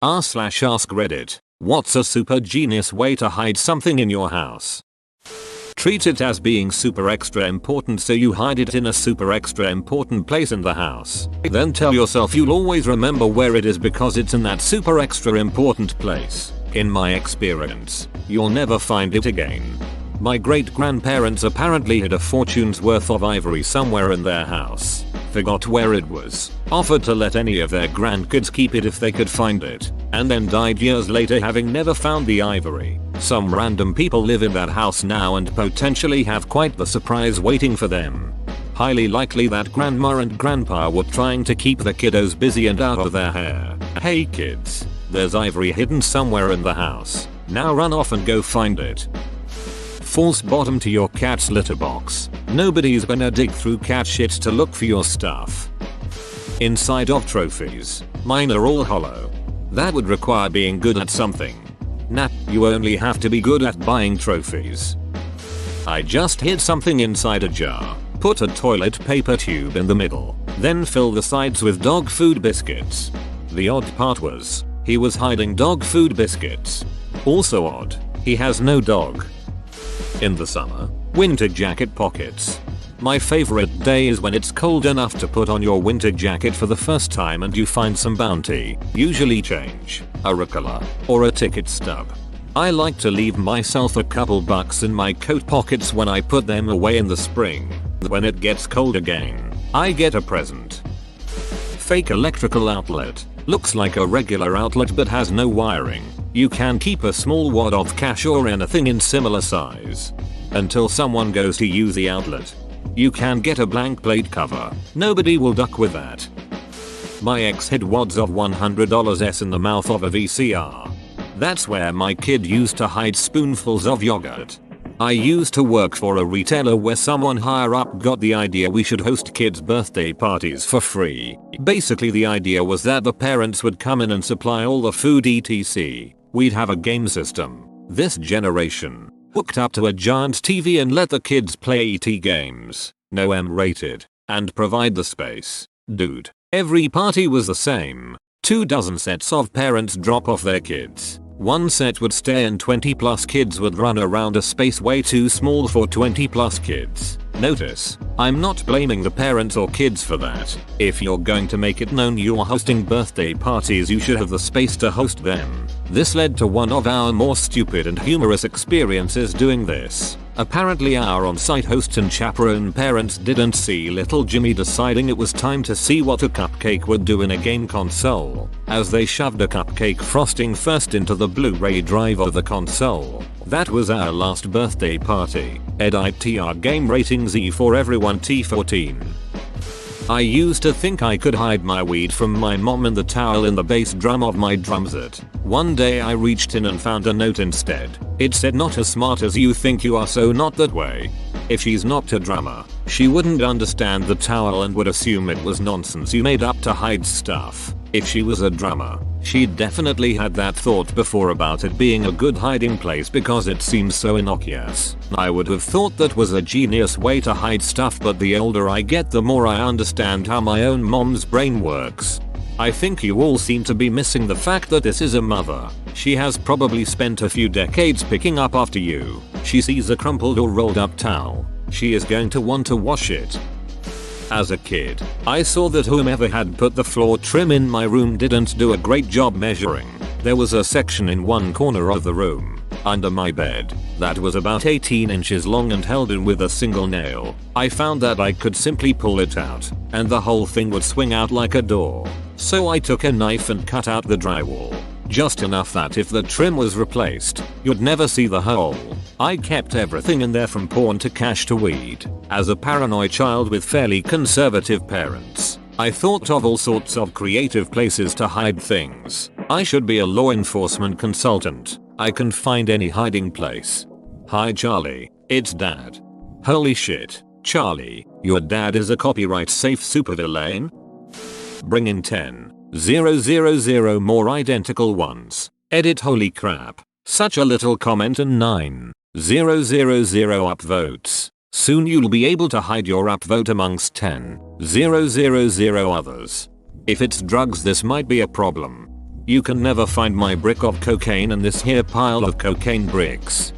r/ask Reddit. What's a super genius way to hide something in your house? Treat it as being super extra important, so you hide it in a super extra important place in the house. Then tell yourself you'll always remember where it is because it's in that super extra important place. In my experience, you'll never find it again. My great grandparents apparently hid a fortune's worth of ivory somewhere in their house. Forgot where it was, offered to let any of their grandkids keep it if they could find it, and then died years later having never found the ivory. Some random people live in that house now and potentially have quite the surprise waiting for them. Highly likely that grandma and grandpa were trying to keep the kiddos busy and out of their hair. Hey kids, there's ivory hidden somewhere in the house. Now run off and go find it. False bottom to your cat's litter box. Nobody's gonna dig through cat shit to look for your stuff. Inside of trophies. Mine are all hollow. That would require being good at something. Nah, you only have to be good at buying trophies. I just hid something inside a jar. Put a toilet paper tube in the middle. Then fill the sides with dog food biscuits. The odd part was, he was hiding dog food biscuits. Also odd, he has no dog. In the summer, winter jacket pockets. My favorite day is when it's cold enough to put on your winter jacket for the first time and you find some bounty, usually change, a Ricola, or a ticket stub. I like to leave myself a couple bucks in my coat pockets when I put them away in the spring. When it gets cold again, I get a present. Fake electrical outlet. Looks like a regular outlet but has no wiring. You can keep a small wad of cash or anything in similar size. Until someone goes to use the outlet. You can get a blank plate cover. Nobody will duck with that. My ex hid wads of $100s in the mouth of a VCR. That's where my kid used to hide spoonfuls of yogurt. I used to work for a retailer where someone higher up got the idea we should host kids' birthday parties for free. Basically the idea was that the parents would come in and supply all the food etc. We'd have a game system. This generation. Hooked up to a giant TV and let the kids play ET games. No M-rated. And provide the space. Dude. Every party was the same. 24 sets of parents drop off their kids. One set would stay and 20 plus kids would run around a space way too small for 20 plus kids. Notice, I'm not blaming the parents or kids for that. If you're going to make it known you're hosting birthday parties, you should have the space to host them. This led to one of our more stupid and humorous experiences doing this. Apparently our on-site host and chaperone parents didn't see little Jimmy deciding it was time to see what a cupcake would do in a game console, as they shoved a cupcake frosting first into the Blu-ray drive of the console. That was our last birthday party. EDITR game ratings E for everyone T14. I used to think I could hide my weed from my mom in the towel in the bass drum of my drum set. One day I reached in and found a note instead. It said, "Not as smart as you think you are, so not that way." If she's not a drummer, she wouldn't understand the towel and would assume it was nonsense you made up to hide stuff. If she was a drummer, she'd definitely had that thought before about it being a good hiding place because it seems so innocuous. I would have thought that was a genius way to hide stuff, but the older I get the more I understand how my own mom's brain works. I think you all seem to be missing the fact that this is a mother. She has probably spent a few decades picking up after you. She sees a crumpled or rolled up towel. She is going to want to wash it. As a kid, I saw that whomever had put the floor trim in my room didn't do a great job measuring. There was a section in one corner of the room, under my bed, that was about 18 inches long and held in with a single nail. I found that I could simply pull it out, and the whole thing would swing out like a door. So I took a knife and cut out the drywall. Just enough that if the trim was replaced, you'd never see the hole. I kept everything in there from porn to cash to weed. As a paranoid child with fairly conservative parents, I thought of all sorts of creative places to hide things. I should be a law enforcement consultant. I can find any hiding place. Hi Charlie, it's Dad. Holy shit, Charlie, your dad is a copyright safe supervillain? Bring in 10,000 more identical ones. Edit holy crap. Such a little comment and 9,000 upvotes. Soon you'll be able to hide your upvote amongst 10,000 others. If it's drugs this might be a problem. You can never find my brick of cocaine in this here pile of cocaine bricks.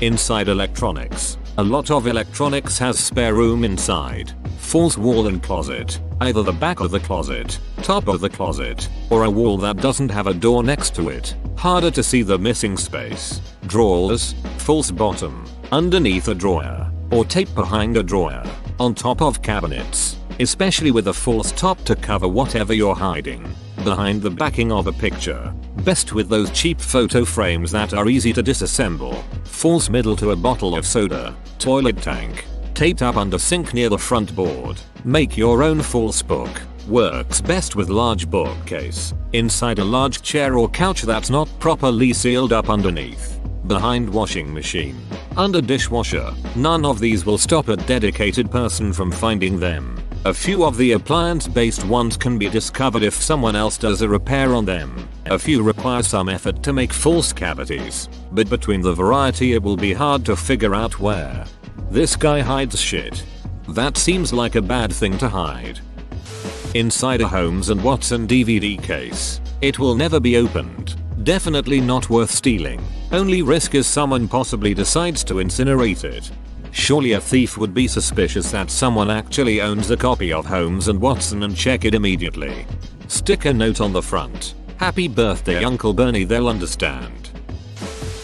Inside electronics. A lot of electronics has spare room inside. False wall and closet. Either the back of the closet, top of the closet, or a wall that doesn't have a door next to it. Harder to see the missing space. Drawers, false bottom, underneath a drawer, or tape behind a drawer, on top of cabinets, especially with a false top to cover whatever you're hiding. Behind the backing of a picture. Best with those cheap photo frames that are easy to disassemble. False middle to a bottle of soda, toilet tank. Taped up under sink near the front board. Make your own false book. Works best with large bookcase. Inside a large chair or couch that's not properly sealed up underneath. Behind washing machine. Under dishwasher. None of these will stop a dedicated person from finding them. A few of the appliance-based ones can be discovered if someone else does a repair on them. A few require some effort to make false cavities, but between the variety it will be hard to figure out where. This guy hides shit. That seems like a bad thing to hide. Inside a Holmes & Watson DVD case. It will never be opened. Definitely not worth stealing. Only risk is someone possibly decides to incinerate it. Surely a thief would be suspicious that someone actually owns a copy of Holmes & Watson and check it immediately. Stick a note on the front. Happy birthday Uncle Bernie, they'll understand.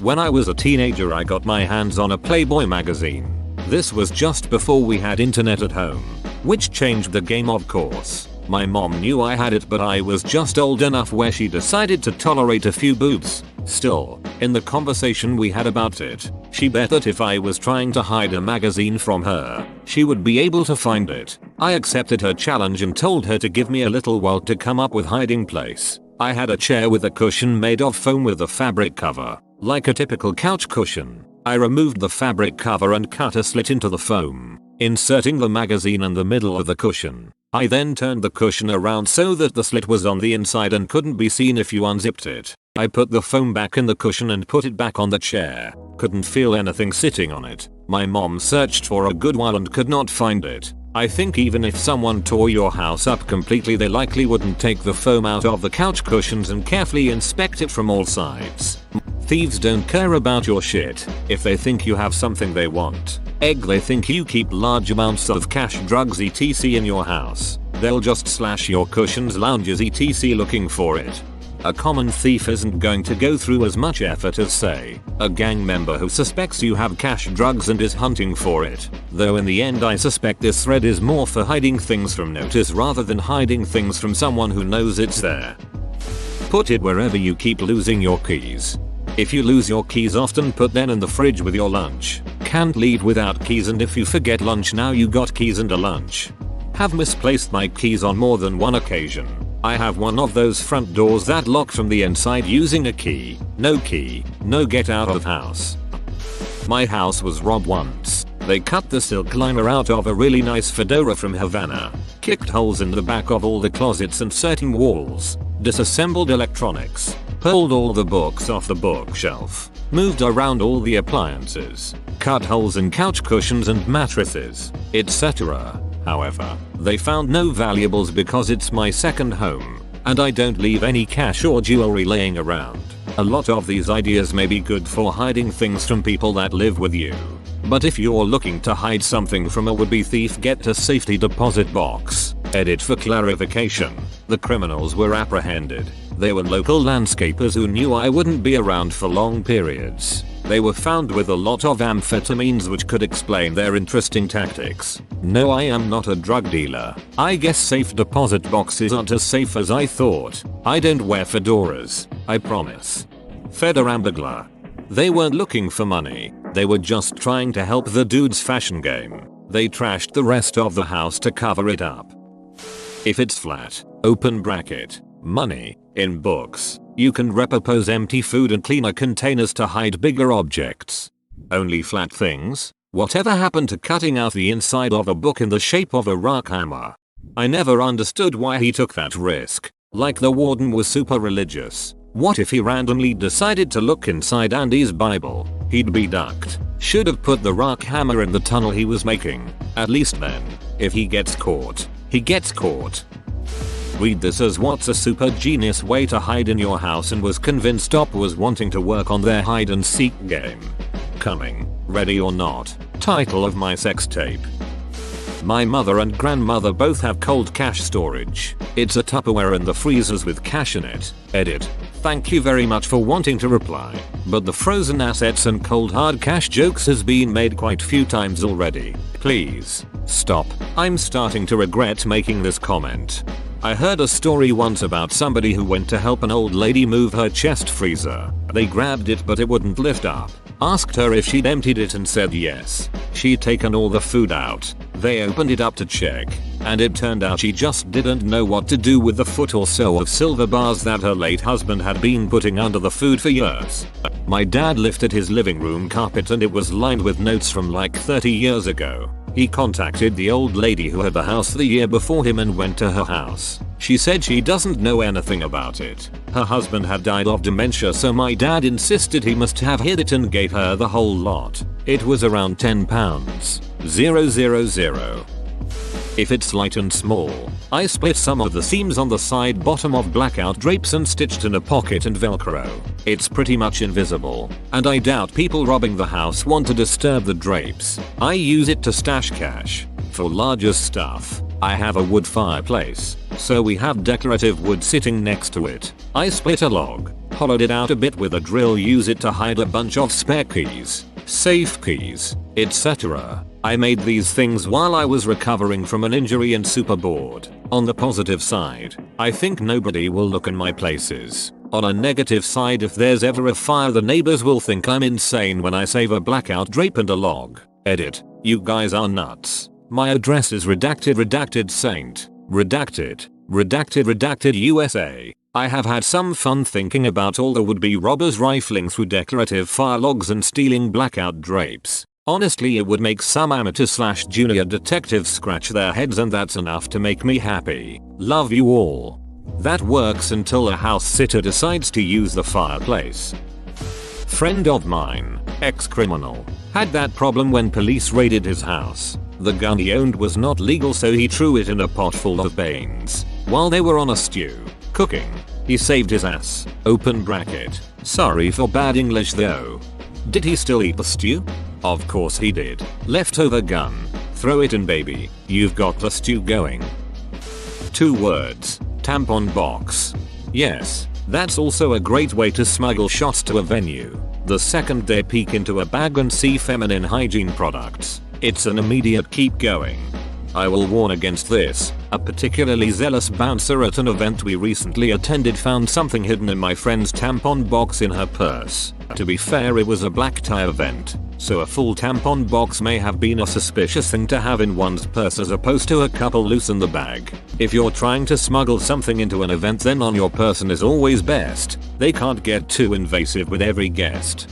When I was a teenager I got my hands on a Playboy magazine. This was just before we had internet at home, which changed the game of course. My mom knew I had it but I was just old enough where she decided to tolerate a few boobs. Still, in the conversation we had about it, she bet that if I was trying to hide a magazine from her, she would be able to find it. I accepted her challenge and told her to give me a little while to come up with hiding place. I had a chair with a cushion made of foam with a fabric cover, like a typical couch cushion. I removed the fabric cover and cut a slit into the foam, inserting the magazine in the middle of the cushion. I then turned the cushion around so that the slit was on the inside and couldn't be seen if you unzipped it. I put the foam back in the cushion and put it back on the chair. Couldn't feel anything sitting on it. My mom searched for a good while and could not find it. I think even if someone tore your house up completely they likely wouldn't take the foam out of the couch cushions and carefully inspect it from all sides. Thieves don't care about your shit. If they think you have something they want, they think you keep large amounts of cash, drugs etc in your house, they'll just slash your cushions, lounges etc looking for it. A common thief isn't going to go through as much effort as, say, a gang member who suspects you have cash, drugs and is hunting for it. Though in the end I suspect this thread is more for hiding things from notice rather than hiding things from someone who knows it's there. Put it wherever you keep losing your keys. If you lose your keys often, put them in the fridge with your lunch. Can't leave without keys, and if you forget lunch now you got keys and a lunch. Have misplaced my keys on more than one occasion. I have one of those front doors that lock from the inside using a key. No get out of house. My house was robbed once. They cut the silk liner out of a really nice fedora from Havana, kicked holes in the back of all the closets and certain walls, disassembled electronics, pulled all the books off the bookshelf, moved around all the appliances, cut holes in couch cushions and mattresses, etc. However, they found no valuables because it's my second home, and I don't leave any cash or jewelry laying around. A lot of these ideas may be good for hiding things from people that live with you. But if you're looking to hide something from a would-be thief, get a safety deposit box. Edit for clarification. The criminals were apprehended. They were local landscapers who knew I wouldn't be around for long periods. They were found with a lot of amphetamines, which could explain their interesting tactics. No, I am not a drug dealer. I guess safe deposit boxes aren't as safe as I thought. I don't wear fedoras, I promise. Fedorambagla. They weren't looking for money. They were just trying to help the dude's fashion game. They trashed the rest of the house to cover it up. If it's flat, open bracket, money, in books, you can repurpose empty food and cleaner containers to hide bigger objects. Only flat things? Whatever happened to cutting out the inside of a book in the shape of a rock hammer? I never understood why he took that risk. Like the warden was super religious. What if he randomly decided to look inside Andy's Bible? He'd be ducked. Should have put the rock hammer in the tunnel he was making. At least then, if he gets caught, he gets caught. Read this as what's a super genius way to hide in your house and was convinced Op was wanting to work on their hide and seek game. Coming, ready or not. Title of my sex tape. My mother and grandmother both have cold cash storage. It's a Tupperware in the freezers with cash in it. Edit. Thank you very much for wanting to reply, but the frozen assets and cold hard cash jokes has been made quite few times already. Please, stop. I'm starting to regret making this comment. I heard a story once about somebody who went to help an old lady move her chest freezer. They grabbed it but it wouldn't lift up. Asked her if she'd emptied it and said yes. She'd taken all the food out. They opened it up to check, and it turned out she just didn't know what to do with the foot or so of silver bars that her late husband had been putting under the food for years. My dad lifted his living room carpet and it was lined with notes from like 30 years ago. He contacted the old lady who had the house the year before him and went to her house. She said she doesn't know anything about it. Her husband had died of dementia, so my dad insisted he must have hid it and gave her the whole lot. It was around £10. 000. If it's light and small, I split some of the seams on the side bottom of blackout drapes and stitched in a pocket and velcro. It's pretty much invisible, and I doubt people robbing the house want to disturb the drapes. I use it to stash cash. For larger stuff, I have a wood fireplace, so we have decorative wood sitting next to it. I split a log, hollowed it out a bit with a drill, use it to hide a bunch of spare keys, safe keys, etc. I made these things while I was recovering from an injury and super bored. On the positive side, I think nobody will look in my places. On a negative side, if there's ever a fire, the neighbors will think I'm insane when I save a blackout drape and a log. Edit. You guys are nuts. My address is redacted saint. Redacted USA. I have had some fun thinking about all the would-be robbers rifling through decorative fire logs and stealing blackout drapes. Honestly, it would make some amateur/junior detectives scratch their heads, and that's enough to make me happy. Love you all. That works until a house sitter decides to use the fireplace. Friend of mine, ex-criminal, had that problem when police raided his house. The gun he owned was not legal, so he threw it in a pot full of beans. While they were on a stew, cooking, he saved his ass. Open bracket. Sorry for bad English though. Did he still eat the stew? Of course he did. Leftover gun. Throw it in, baby. You've got the stew going. 2 words. Tampon box. Yes, that's also a great way to smuggle shots to a venue. The second they peek into a bag and see feminine hygiene products, it's an immediate keep going. I will warn against this. A particularly zealous bouncer at an event we recently attended found something hidden in my friend's tampon box in her purse. To be fair, it was a black tie event, so a full tampon box may have been a suspicious thing to have in one's purse as opposed to a couple loose in the bag. If you're trying to smuggle something into an event, then on your person is always best. They can't get too invasive with every guest.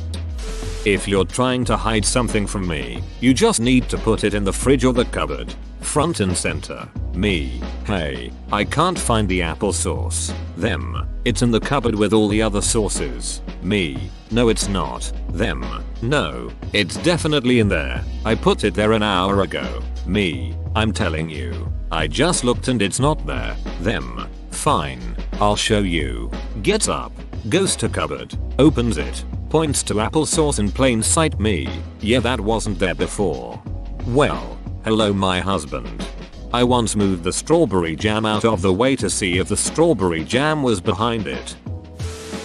If you're trying to hide something from me, you just need to put it in the fridge or the cupboard. Front and center. Me. Hey, I can't find the applesauce. Them. It's in the cupboard with all the other sauces. Me. No, it's not. Them. No, it's definitely in there. I put it there an hour ago. Me. I'm telling you. I just looked and it's not there. Them. Fine. I'll show you. Gets up. Goes to cupboard. Opens it. Points to applesauce in plain sight. Me. Yeah, that wasn't there before. Well, hello my husband. I once moved the strawberry jam out of the way to see if the strawberry jam was behind it.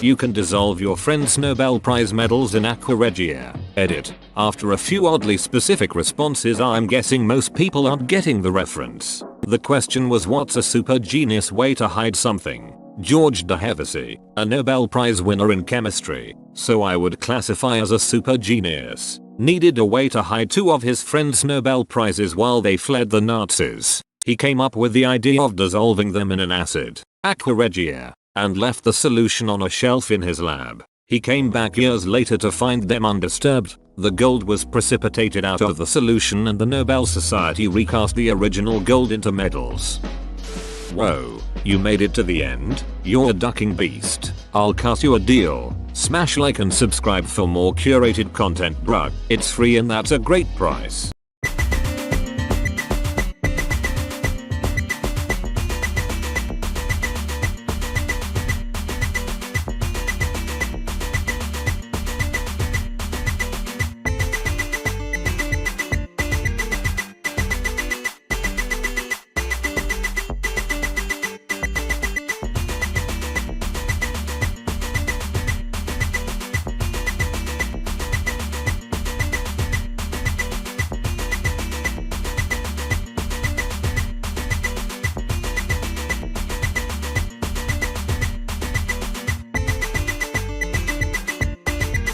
You can dissolve your friend's Nobel Prize medals in Aqua Regia. Edit. After a few oddly specific responses, I'm guessing most people aren't getting the reference. The question was, what's a super genius way to hide something? George de Hevesy, a Nobel Prize winner in chemistry, so I would classify as a super genius, needed a way to hide 2 of his friends' Nobel Prizes while they fled the Nazis. He came up with the idea of dissolving them in an acid, Aqua Regia, and left the solution on a shelf in his lab. He came back years later to find them undisturbed. The gold was precipitated out of the solution and the Nobel Society recast the original gold into medals. Whoa, you made it to the end? You're a ducking beast. I'll cut you a deal. Smash like and subscribe for more curated content, bruh. It's free and that's a great price.